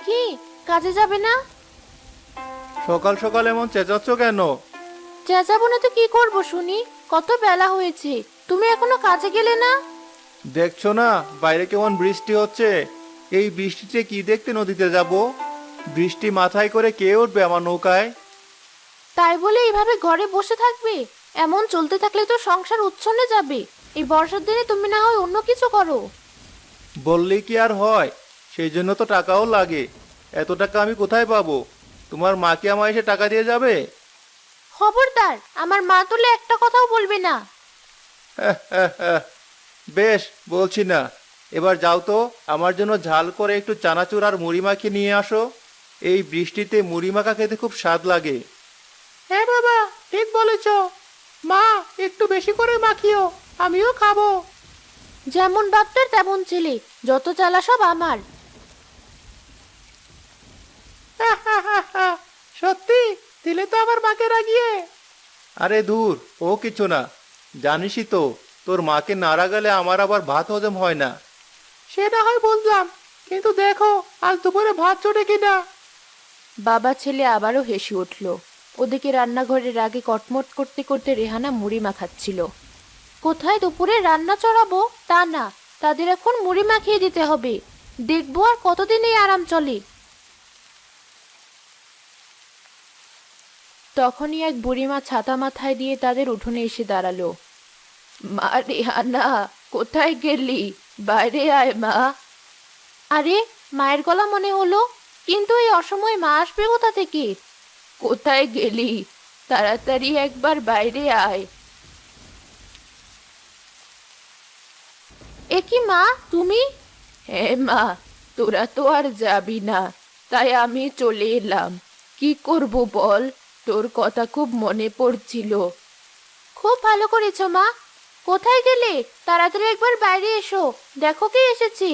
কি, কাজে যাবে না? সকাল সকাল এমন চেঁচাচ্ছ কেন? চেঁচাবো না তো কি করবো শুনি? কত বেলা হয়েছে, তুমি এখনো কাজে গেলে না? দেখছো না বাইরে কেমন বৃষ্টি হচ্ছে? এই বৃষ্টিতে কি দেখতে নদীতে যাব? বৃষ্টি মাথায় করে কে উঠবে আমার নৌকায়? তাই বলে এইভাবে ঘরে বসে থাকবে? এমন চলতে থাকলে তো সংসার উচ্ছন্নে যাবে। এই বর্ষার দিনে তুমি না হয় অন্য কিছু করো। বললেই কি আর হয়? সেই জন্য তো টাকাও লাগে। এত টাকা আমি কোথায় পাবো? তোমার মা কি আমায় এসে টাকা দিয়ে যাবে? খবরদার, আমার মা তুলে একটা কথাও বলবে না। বেশ, বলছি না। এবার যাও তো, আমার জন্য ঝাল করে একটু চানাচুর আর মুড়ি মাখিয়ে নিয়ে আসো। এই বৃষ্টিতে মুড়ি মাখা খেতে খুব স্বাদ লাগে। হ্যাঁ বাবা, ঠিক বলেছ। মা, একটু বেশি করে মাখিও, আমিও খাবো। যেমন বাপটার তেমন ছেলে, যত চালা সব আমার। সত্যি দিলে তো আমার মাকে রাগিয়ে। আরে দূর, ও কিছু না। জানিসই তো, তোর মাকে না রাগালে আমার আবার ভাত হজম হয় না। সে না হয় বুঝলাম, কিন্তু দেখো আজ দুপুরে ভাত জোটে কিনা। বাবা ছেলে আবারও হেসে উঠল। ওদিকে রান্নাঘরের আগে কটমট করতে করতে রেহানা মুড়ি মাখাচ্ছিল। কোথায় দুপুরে রান্না চড়াবো তা না, তাদের এখন মুড়ি মাখিয়ে দিতে হবে। দেখবো আর কতদিন এই আরাম চলে। তখনই এক বুড়িমা ছাতা মাথায় দিয়ে তাদের উঠোনে এসে দাঁড়ালো। মা রেহানা, কোথায় গেলি? বাইরে আয় মা। আরে, মায়ের গলা মনে হলো, কিন্তু এই অসময়ে মা আসবে কোথা থেকে? কোথায় গেলি? তাড়াতাড়ি একবার বাইরে আয়। এ কি মা, তুমি? হ্যাঁ মা, তোরা তো আর যাবি না, তাই আমি চলে এলাম। কি করব বল, তোর কথা খুব মনে পড়ছিল। খুব ভালো করেছো মা। কোথায় গেলে? তাড়াতাড়ি একবার বাইরে এসো, দেখো কে এসেছে।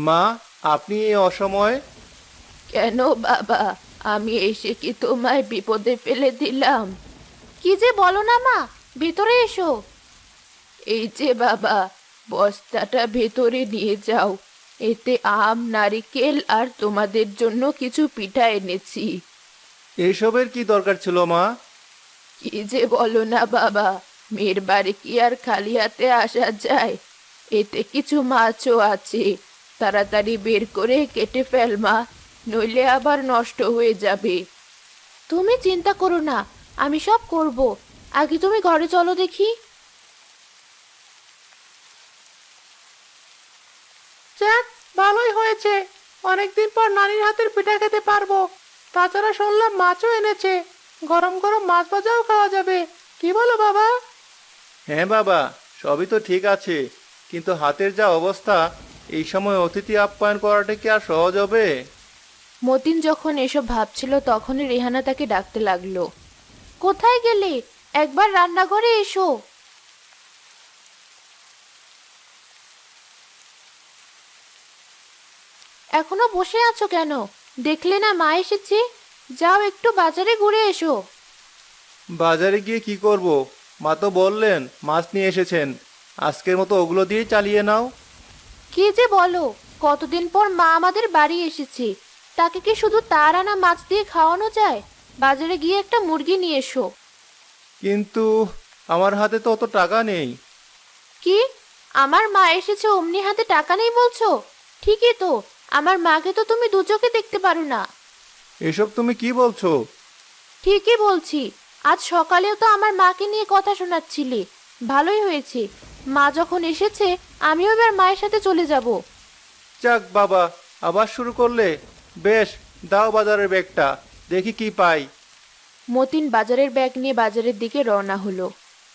মা, আপনি এই অসময়ে? কেন বাবা, আমি এসে কি তোমায় বিপদে ফেলে দিলাম? কি যে বলো না মা, ভেতরে এসো। এই যে বাবা, বস্তাটা ভেতরে নিয়ে যাও। এতে আম, নারিকেল আর তোমাদের জন্য কিছু পিঠা এনেছি। এইসবের কি দরকার ছিল মা? কি যে বলো না বাবা, মেয়ের বাড়ি কি আর খালি হাতে আসা যায়? এতে কিছু মাছও আছে, তাড়াতাড়ি বের করে কেটে ফেল মা, নইলে আবার নষ্ট হয়ে যাবে। তুমি চিন্তা করো না, আমি সব করব। আগে তুমি ঘরে চলো দেখি। যাক, ভালোই হয়েছে। অনেকদিন পর নানির হাতের পিঠা খেতে পারবো। তাছাড়া শুনলাম মাছও এনেছে। গরম গরম মাছ ভাজাও খাওয়া যাবে। কি বলো বাবা? হ্যাঁ বাবা, সবই তো ঠিক আছে, কিন্তু হাতের যা অবস্থা, এই সময় অতিথি আপ্যায়ন করাটা কি আর সহজ হবে? মতিন যখন এসব ভাবছিল তখনই রেহানা তাকে ডাকতে লাগলো। কোথায় গেলে? একবার রান্নাঘরে এসো। এখনো বসে আছো কেন? দেখলে না মা এসেছে? যাও একটু বাজারে ঘুরে এসো। বাজারে গিয়ে কি করব? মা তো বললেন মাছ নিয়ে এসেছেন। আজকের মতো ওগুলো দিয়েই চালিয়ে নাও। কি যে বলো, কতদিন পর মা আমাদের বাড়ি এসেছে, তাকে কি শুধু তার আনা মাছ দিয়ে খাওয়ানো যায়? বাজারে গিয়ে একটা মুরগি নিয়ে এসো। কিন্তু আমার হাতে তো অত টাকা নেই। কি, আমার মা এসেছে অমনি হাতে টাকা নেই বলছো? ঠিকই তো, আমার মাকে তো তুমি দু চোখে দেখতে পারো না। এসব তুমি কি বলছো? ঠিকই বলছি, আজ সকালেও তো আমার মাকে নিয়ে কথা শোনাচ্ছিলে। ভালোই হয়েছে, মা যখন এসেছে আমিও এবার মায়ের সাথে চলে যাব। যাক বাবা, আবার শুরু করলে। বেশ, দাও বাজারের ব্যাগটা, দেখি কি পাই। মতিন বাজারের ব্যাগ নিয়ে বাজারের দিকে রওনা হলো।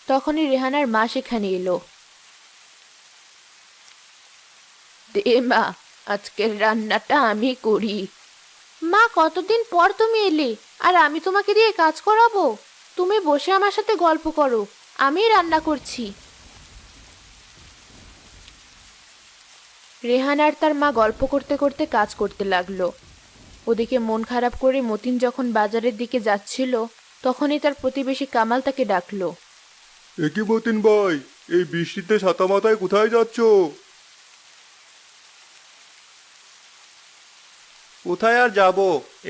তখনই রেহানার মা সেখানে এলো। দে মা, আজকের রান্নাটা আমি করি। মা, কতদিন পর তুমি এলে, আর আমি তোমাকে দিয়ে কাজ করাবো? তুমি বসে আমার সাথে গল্প করো, আমি রান্না করছি। রেহান আর তার মা গল্প করতে করতে কাজ করতে লাগলো। ওদিকে মন খারাপ করে মতিন যখন বাজারের দিকে যাচ্ছিল, তখনই তার প্রতিবেশী কামাল তাকে ডাকলো। একি মতিন ভাই, এই বৃষ্টিতে ছাতা মাথায় কোথায় যাচ্ছো? কোথায় আর যাব,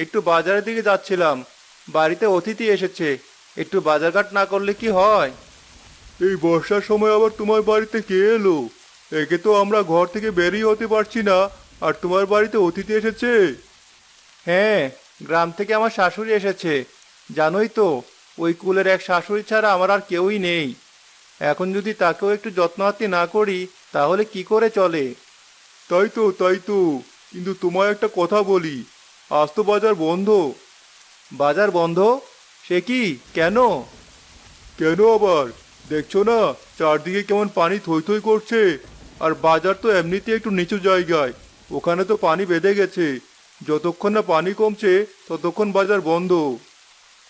একটু বাজারের দিকে যাচ্ছিলাম। বাড়িতে অতিথি এসেছে, একটু বাজারঘাট না করলে কি হয়? এই বর্ষার সময় আবার তোমার বাড়িতে কে এলো? একে তো আমরা ঘর থেকে বেরিয়ে হতে পারছি না, আর তোমার বাড়িতে অতিথি এসেছে? হ্যাঁ, গ্রাম থেকে আমার শাশুড়ি এসেছে। জানোই তো, ওই কুলের এক শাশুড়ি ছাড়া আমার আর কেউই নেই। এখন যদি তাকেও একটু যত্নআত্তি না করি তাহলে কি করে চলে? তাই তো, কিন্তু তোমায় একটা কথা বলি, আজ তো বাজার বন্ধ। বাজার বন্ধ? সে কি, কেন? কেন আবার? দেখছো না চারদিকে কেমন পানি থই থই করছে, আর বাজার তো এমনিতে একটু নিচু জায়গায়, ওখানে তো পানি বেঁধে গেছে। যতক্ষণ না পানি কমছে ততক্ষণ বাজার বন্ধ।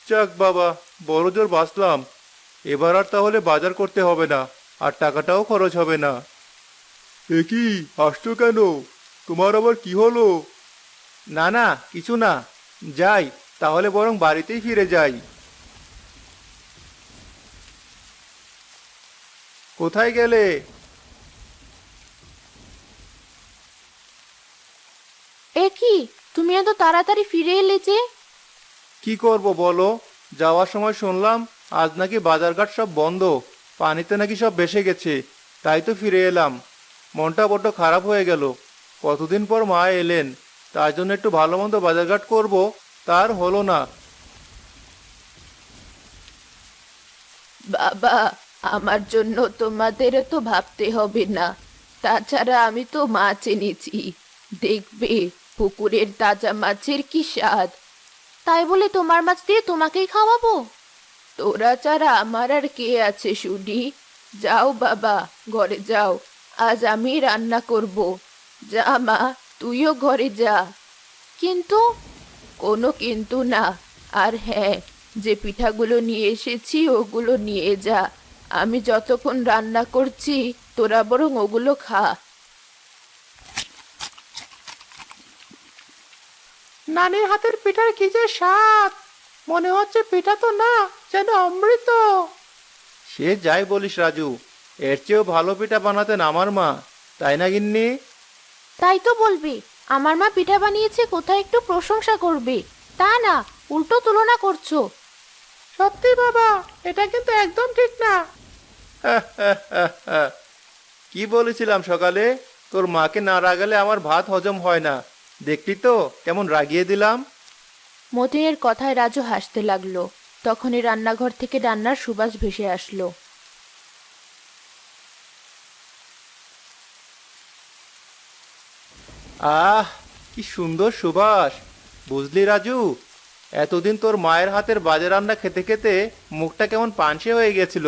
যাক বাবা, বড় জোর বাঁচলাম। এবার আর তাহলে বাজার করতে হবে না, আর টাকাটাও খরচ হবে না। এ কি, হাসছো কেন? তোমার আবার কি হলো? না না, কিছু না। যাই, তাহলে বরং বাড়িতেই ফিরে যাই। কোথায় গেলে? এ কি, তুমি এত তাড়াতাড়ি ফিরে এলে যে? কি করব বলো, যাওয়ার সময় শুনলাম আজ নাকি বাজারঘাট সব বন্ধ, পানিতে নাকি সব ভেসে গেছে। তাই তো ফিরে এলাম। মনটা বড্ড খারাপ হয়ে গেল। কতদিন পর মা এলেন, তার জন্য একটু ভালো মন্দ বাজারঘাট করব, তার হলো না। বাবা, আমার জন্য তোমাদের তো ভাবতে হবে না। তাছাড়া আমি তো মাছ এনেছি, দেখবে পুকুরের তাজা মাছের কি স্বাদ। তাই বলে তোমার মাছ দিয়ে তোমাকেই খাওয়াবো? তোরা ছাড়া আমার আর কে আছে শুনি? যাও বাবা, ঘরে যাও, আজ আমি রান্না করব। যা মা, তুইও ঘরে যা। কিন্তু? কোনো কিন্তু না। আর হ্যাঁ, যে পিঠাগুলো নিয়ে এসেছি ওগুলো নিয়ে যা। আমি যতক্ষণ রান্না করছি তোরা বরং ওগুলো খা। নানির হাতের পিঠার কি যে স্বাদ! মনে হচ্ছে পিঠা তো না, যেন অমৃত। সে যাই বলিস রাজু, এর চেয়েও ভালো পিঠা বানাতেন আমার মা, তাই না গিন্নি? তাই তো বলবে, আমার মা পিঠা বানিয়েছে কোথায় একটু প্রশংসা করবে, তা না উল্টো তুলনা করছো। সত্যি বাবা, এটা কিন্তু একদম ঠিক না। কি বলেছিলাম সকালে, তোর মাকে না রাগালে আমার ভাত হজম হয় না। দেখলি তো কেমন রাগিয়ে দিলাম। মতিনের কথায় রাজু হাসতে লাগলো। তখনই রান্নাঘর থেকে রান্নার সুবাস ভেসে আসলো। আহ, কি সুন্দর সুবাস! বুঝলি রাজু, এতদিন তোর মায়ের হাতের বাজে রান্না খেতে খেতে মুখটা কেমন পানসে হয়ে গেছিল।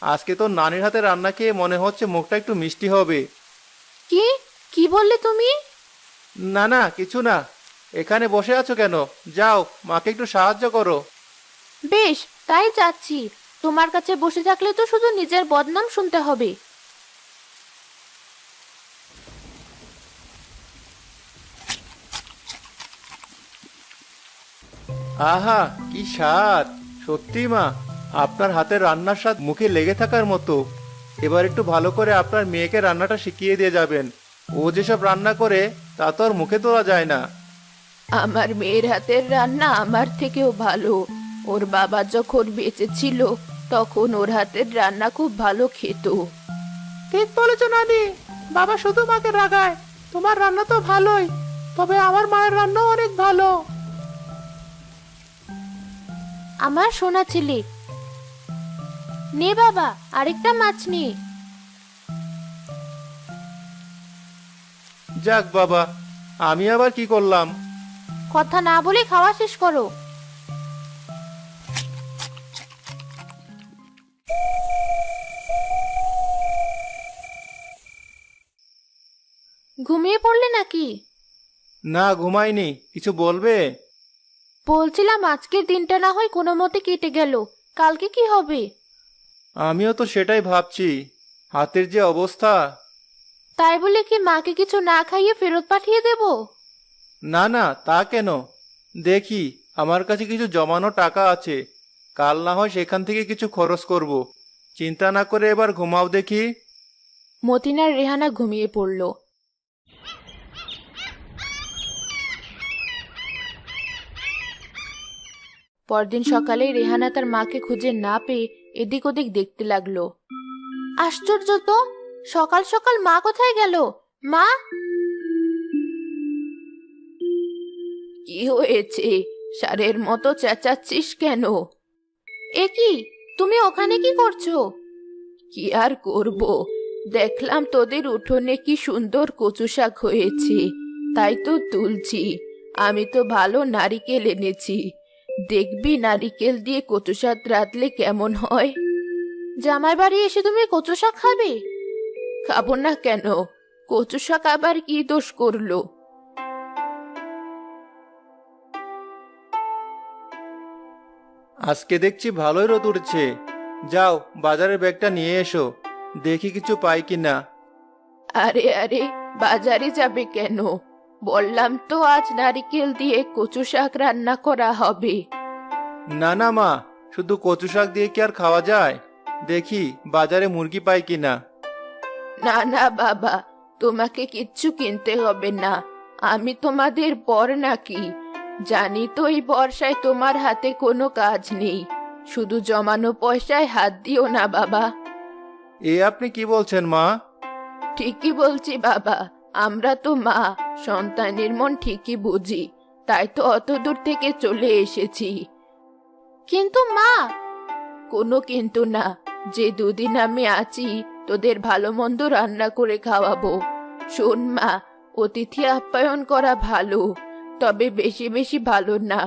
আজকে তোর নানির হাতের রান্না খেয়ে মনে হচ্ছে মুখটা একটু মিষ্টি হবে। কি কি বললে তুমি? না না, কিছু না। এখানে বসে আছো কেন? যাও, মাকে একটু সাহায্য করো। বেশ, তাই যাচ্ছি। তোমার কাছে বসে থাকলে তো শুধু নিজের বদনাম শুনতে হবে। আহা, কি স্বাদ! সত্যি মা, আপনার হাতের রান্নার স্বাদ মুখে লেগে থাকার মতো। এবার একটু ভালো করে আপনার মেয়েকে রান্নাটা শিখিয়ে দিয়ে যাবেন। ও যেসব রান্না করে তা তো আর মুখে তোলা যায় না। আমার মেয়ের হাতের রান্না আমার থেকেও ভালো। ওর বাবা যখন বেঁচে ছিল তখন ওর হাতের রান্না খুব ভালো খেত। ঠিক বলেছো নানি, বাবা শুধু মাকে রাগায়। তোমার রান্না তো ভালোই, তবে আমার মায়ের রান্নাও অনেক ভালো। আমার সোনা ছেলে, নে বাবা, আরেকটা মাছ নে। যাক বাবা, আমি আবার কি করলাম? কথা না বলে খাওয়া শেষ করো। ঘুমিয়ে পড়লে নাকি? না, ঘুমাইনি। কিছু বলবে? বলছিলাম আজকের দিনটা না হয় কোনো মতে কেটে গেল, কালকে কি হবে? আমিও তো সেটাই ভাবছি, হাতের যে অবস্থা। তাই বলে কি মাকে কিছু না খাইয়ে ফেরত পাঠিয়ে দেব? না না, তা কেন? দেখি, আমার কাছে কিছু জমানো টাকা আছে, কাল না হয় সেখান থেকে কিছু খরচ করব। চিন্তা না করে এবার ঘুমাও দেখি। মতিন আর রেহানা ঘুমিয়ে পড়ল। পরদিন সকালে রেহানা তার মাকে খুঁজে না পেয়ে এদিক ওদিক দেখতে লাগলো। আশ্চর্য তো, সকাল সকাল মা কোথায় গেল? মা! কি হয়েছে? ষাঁড়ের মতো চেঁচাচ্ছিস কেন? এ কি, তুমি ওখানে কি করছো? কি আর করব, দেখলাম তোদের উঠোনে কি সুন্দর কচু শাক হয়েছে, তাই তো তুলছি। আমি তো ভালো নারিকেল এনেছি, দেখবি নারিকেল দিয়ে কচু শাক রাঁধলে কেমন হয়। জামাই বাড়ি এসে তুমি কচু শাক খাবে? খাবো না কেন? কচু শাক আবার কি দোষ করলো? আজকে দেখছি ভালোই রোদ উঠছে। যাও বাজারের ব্যাগটা নিয়ে এসো, দেখি কিছু পাই কিনা। আরে আরে, বাজারে যাবে কেন? বললাম তো আজ নারিকেল দিয়ে কচু শাক রান্না করা হবে। না না মা, শুধু কচু শাক দিয়ে কি আর খাওয়া যায়? দেখি বাজারে মুরগি পাই কিনা। না না বাবা, তোমাকে কিচ্ছু কিনতে হবে না। আমি তোমাদের বর নাকি? জানি তো এই বর্ষায় তোমার হাতে কোনো কাজ নেই। শুধু জমানো পয়সায় হাত দিও না বাবা। এ আপনি কি বলছেন মা? ঠিকই বলছি বাবা, আমরা তো মা, সন্তানের মন ঠিকই বুঝি, তাই তো অত দূর থেকে চলে এসেছি। কিন্তু মা! কোনো কিন্তু না, যে দুদিন আমি আছি তোদের ভালো মন্দ রান্না করে খাওয়াবো। শোন মা, অতিথি আপ্যায়ন করা ভালো, তবে বেশি বেশি ভালো না।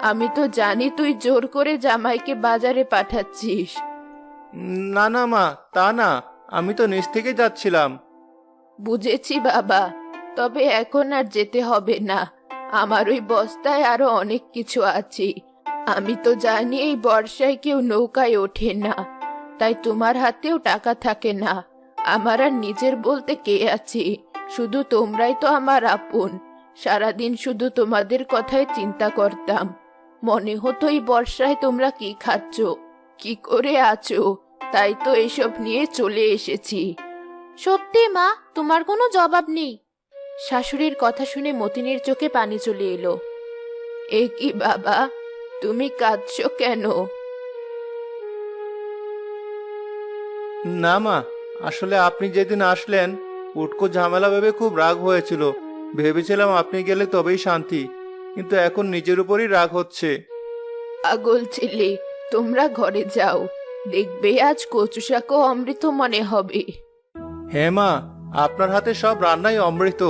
আমি তো জানি তুই জোর করে জামাইকে বাজারে পাঠাচ্ছিস। না না মা, তা না, আমি তো নিচ থেকে যাচ্ছিলাম। বুঝেছি বাবা, তবে এখন আর যেতে হবে না। আমার ওই বস্তায় আরো অনেক কিছু আছে। আমি তো জানি এই বর্ষায় কেউ নৌকায় ওঠে না, তাই তোমার হাতেও টাকা থাকে না। আমার আর নিজের বলতে কে আছে? শুধু তোমরাই তো আমার আপন। সারাদিন শুধু তোমাদের কথাই চিন্তা করতাম। মনে হতো এই বর্ষায় তোমরা কি খাচ্ছ, কি করে আছো, তাই তো এসব নিয়ে চলে এসেছি। সত্যি মা, তোমার কোনো জবাব নেই। শাশুড়ির কথা শুনে মতিনের চোখে পানি চলে এলো। এ কি বাবা, তুমি কাঁদছো কেন? না মা, আসলে আপনি যেদিন আসলেন উটকো ঝামেলা ভেবে খুব রাগ হয়েছিল। ভেবেছিলাম আপনি গেলে তবেই শান্তি, কিন্তু এখন নিজের উপরই রাগ হচ্ছে। পাগল ছেলে, তোমরা ঘরে যাও, দেখবে আজ কচু শাকও অমৃত মনে হবে। হ্যাঁ মা, আপনার হাতে সব রান্নাই অমৃত।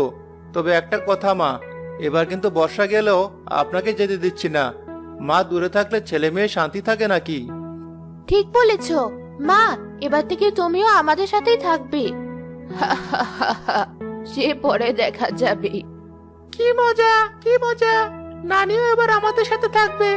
তবে একটা কথা মা, এবার কিন্তু বর্ষা গেলেও আপনাকে যেতে দিচ্ছি না। মা দূরে থাকলে ছেলে মেয়ে শান্তি থাকে নাকি? ঠিক বলেছ মা, এবার থেকে তুমিও আমাদের সাথেই থাকবে। সে পরে দেখা যাবে। কি মজা, কি মজা! নানিও এবার আমাদের সাথে থাকবে।